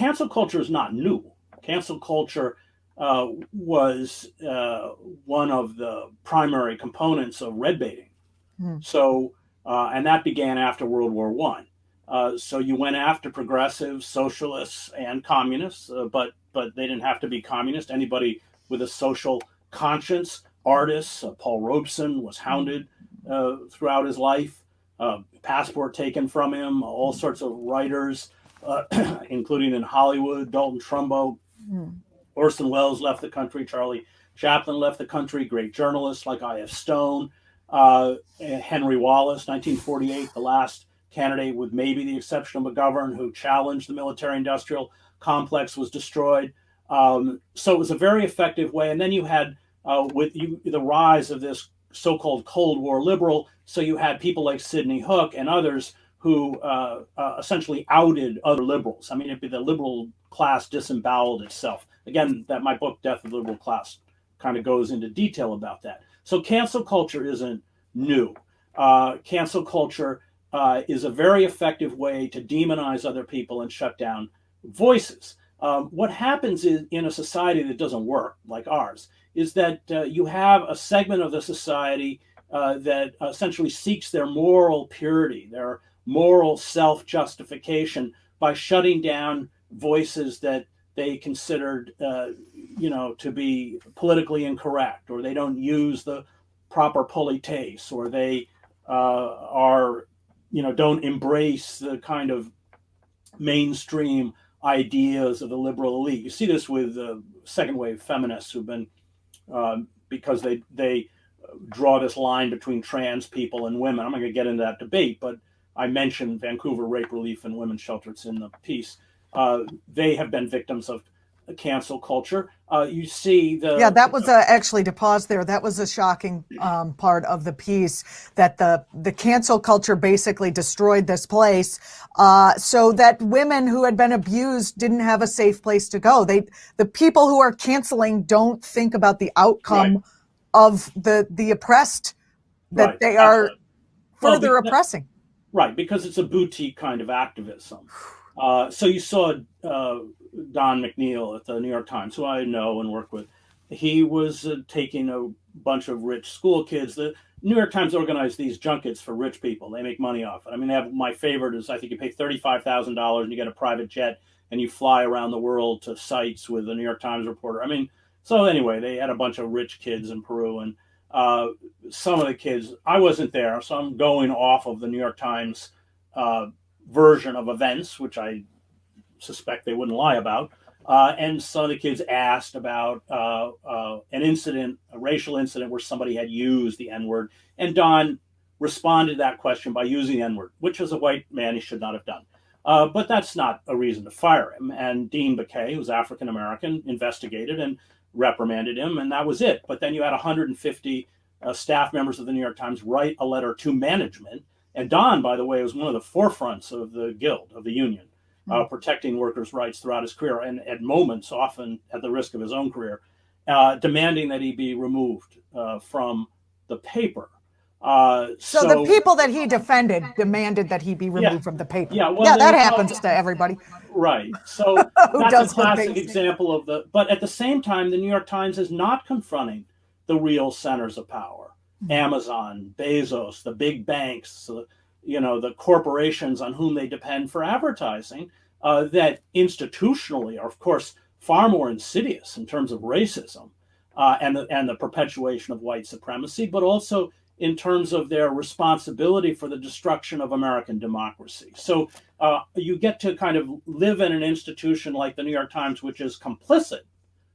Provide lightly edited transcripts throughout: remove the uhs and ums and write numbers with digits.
cancel culture is not new. Cancel culture was one of the primary components of red baiting. So, and that began after World War One. So you went after progressives, socialists, and communists, but they didn't have to be communist. Anybody with a social conscience, artists, Paul Robeson was hounded throughout his life, passport taken from him, all sorts of writers, including in Hollywood, Dalton Trumbo, Orson Welles left the country, Charlie Chaplin left the country, great journalists like I.F. Stone, Henry Wallace, 1948, the last candidate, with maybe the exception of McGovern, who challenged the military-industrial complex, was destroyed. So it was a very effective way. And then you had the rise of this so-called Cold War liberal. So you had people like Sidney Hook and others who essentially outed other liberals. I mean, the liberal class disemboweled itself. Again, that my book, Death of the Liberal Class, kind of goes into detail about that. So cancel culture isn't new. Cancel culture is a very effective way to demonize other people and shut down voices. What happens in a society that doesn't work, like ours, is that you have a segment of the society that essentially seeks their moral purity, their moral self-justification, by shutting down voices that they considered, to be politically incorrect, or they don't use the proper politesse, or they don't embrace the kind of mainstream ideas of the liberal elite. You see this with second wave feminists who've been, because they draw this line between trans people and women. I'm not going to get into that debate, but I mentioned Vancouver Rape Relief and Women's Shelter. It's in the piece. They have been victims of cancel culture. You see that was actually, to pause there, that was a shocking part of the piece, that the cancel culture basically destroyed this place, so that women who had been abused didn't have a safe place to go. The people who are canceling don't think about the outcome of the oppressed, that they are further oppressing. Right, because it's a boutique kind of activism. So you saw Don McNeil at the New York Times, who I know and work with. He was taking a bunch of rich school kids. The New York Times organized these junkets for rich people. They make money off it. I mean, my favorite is, I think you pay $35,000 and you get a private jet and you fly around the world to sites with a New York Times reporter. I mean, so anyway, they had a bunch of rich kids in Peru, and some of the kids, I wasn't there, so I'm going off of the New York Times version of events, which I suspect they wouldn't lie about. And some of the kids asked about an incident, a racial incident where somebody had used the N-word. And Don responded to that question by using the N-word, which as a white man he should not have done. But that's not a reason to fire him. And Dean Baquet, who's African-American, investigated and reprimanded him, and that was it. But then you had 150 staff members of the New York Times write a letter to management. And Don, by the way, was one of the forefronts of the Guild, of the union, protecting workers' rights throughout his career, and at moments, often at the risk of his own career, demanding that he be removed from the paper. So the people that he defended demanded that he be removed from the paper. Yeah, that happens to everybody. Right. So that's a classic example of but at the same time, the New York Times is not confronting the real centers of power. Amazon, Bezos, the big banks, the corporations on whom they depend for advertising, that institutionally are, of course, far more insidious in terms of racism and the perpetuation of white supremacy, but also in terms of their responsibility for the destruction of American democracy. So you get to kind of live in an institution like the New York Times, which is complicit,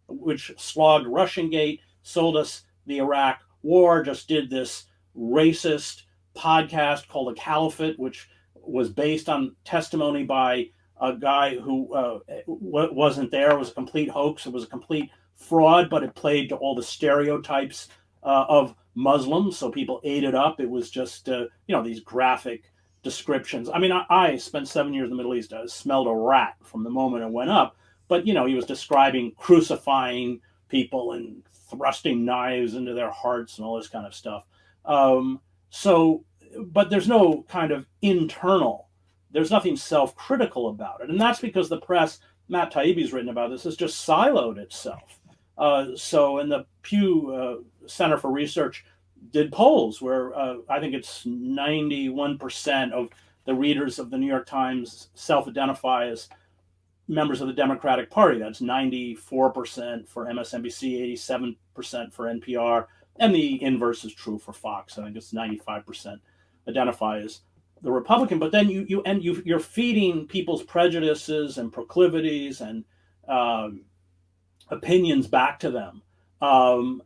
which slogged Russiagate, sold us the Iraq War, just did this racist podcast called The Caliphate, which was based on testimony by a guy who wasn't there. It was a complete hoax. It was a complete fraud, but it played to all the stereotypes of Muslims, so people ate it up. It was just, these graphic descriptions. I mean, I spent 7 years in the Middle East. I smelled a rat from the moment it went up. But, he was describing crucifying people and thrusting knives into their hearts and all this kind of stuff. But there's no kind of there's nothing self-critical about it. And that's because the press Matt Taibbi's written about this, has just siloed itself. So, in the Pew Center for Research did polls where I think it's 91% of the readers of the New York Times self-identify as members of the Democratic Party. That's 94% for MSNBC, 87% for NPR, and the inverse is true for Fox. I think it's 95% identify as the Republican. But then you're feeding people's prejudices and proclivities and opinions back to them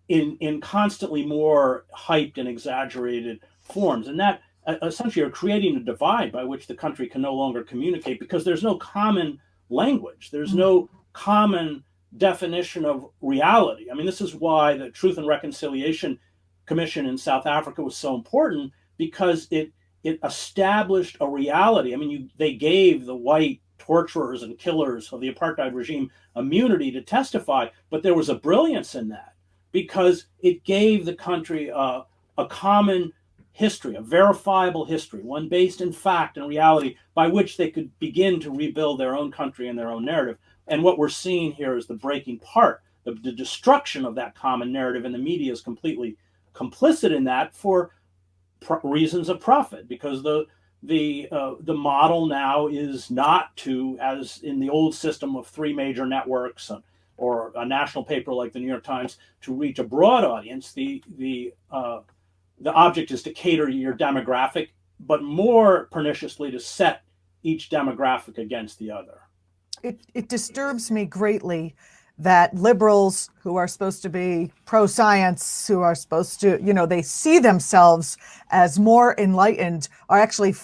in constantly more hyped and exaggerated forms, and that essentially are creating a divide by which the country can no longer communicate because there's no common language. There's no common definition of reality. I mean, this is why the Truth and Reconciliation Commission in South Africa was so important, because it established a reality. I mean, they gave the white torturers and killers of the apartheid regime immunity to testify, but there was a brilliance in that because it gave the country a common history, a verifiable history, one based in fact and reality, by which they could begin to rebuild their own country and their own narrative. And what we're seeing here is the breaking part, the destruction of that common narrative, and the media is completely complicit in that for reasons of profit, because the model now is not to, as in the old system of three major networks or a national paper like the New York Times, to reach a broad audience. The object is to cater to your demographic, but more perniciously to set each demographic against the other. It disturbs me greatly that liberals who are supposed to be pro-science, who are supposed to, they see themselves as more enlightened, are actually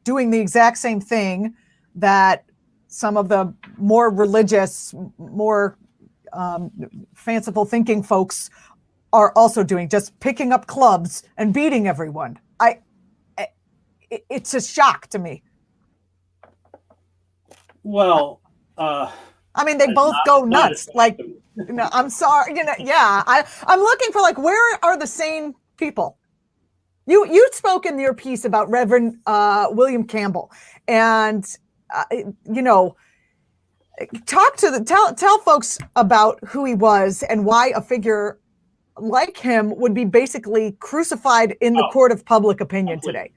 doing the exact same thing that some of the more religious, more fanciful thinking folks are also doing, just picking up clubs and beating everyone. It's a shock to me. Well, I mean, they both go nuts. Like, I'm sorry. I'm looking for, like, where are the sane people? You'd spoken in your piece about Reverend William Campbell, and tell folks about who he was and why a figure like him would be basically crucified in the court of public opinion today.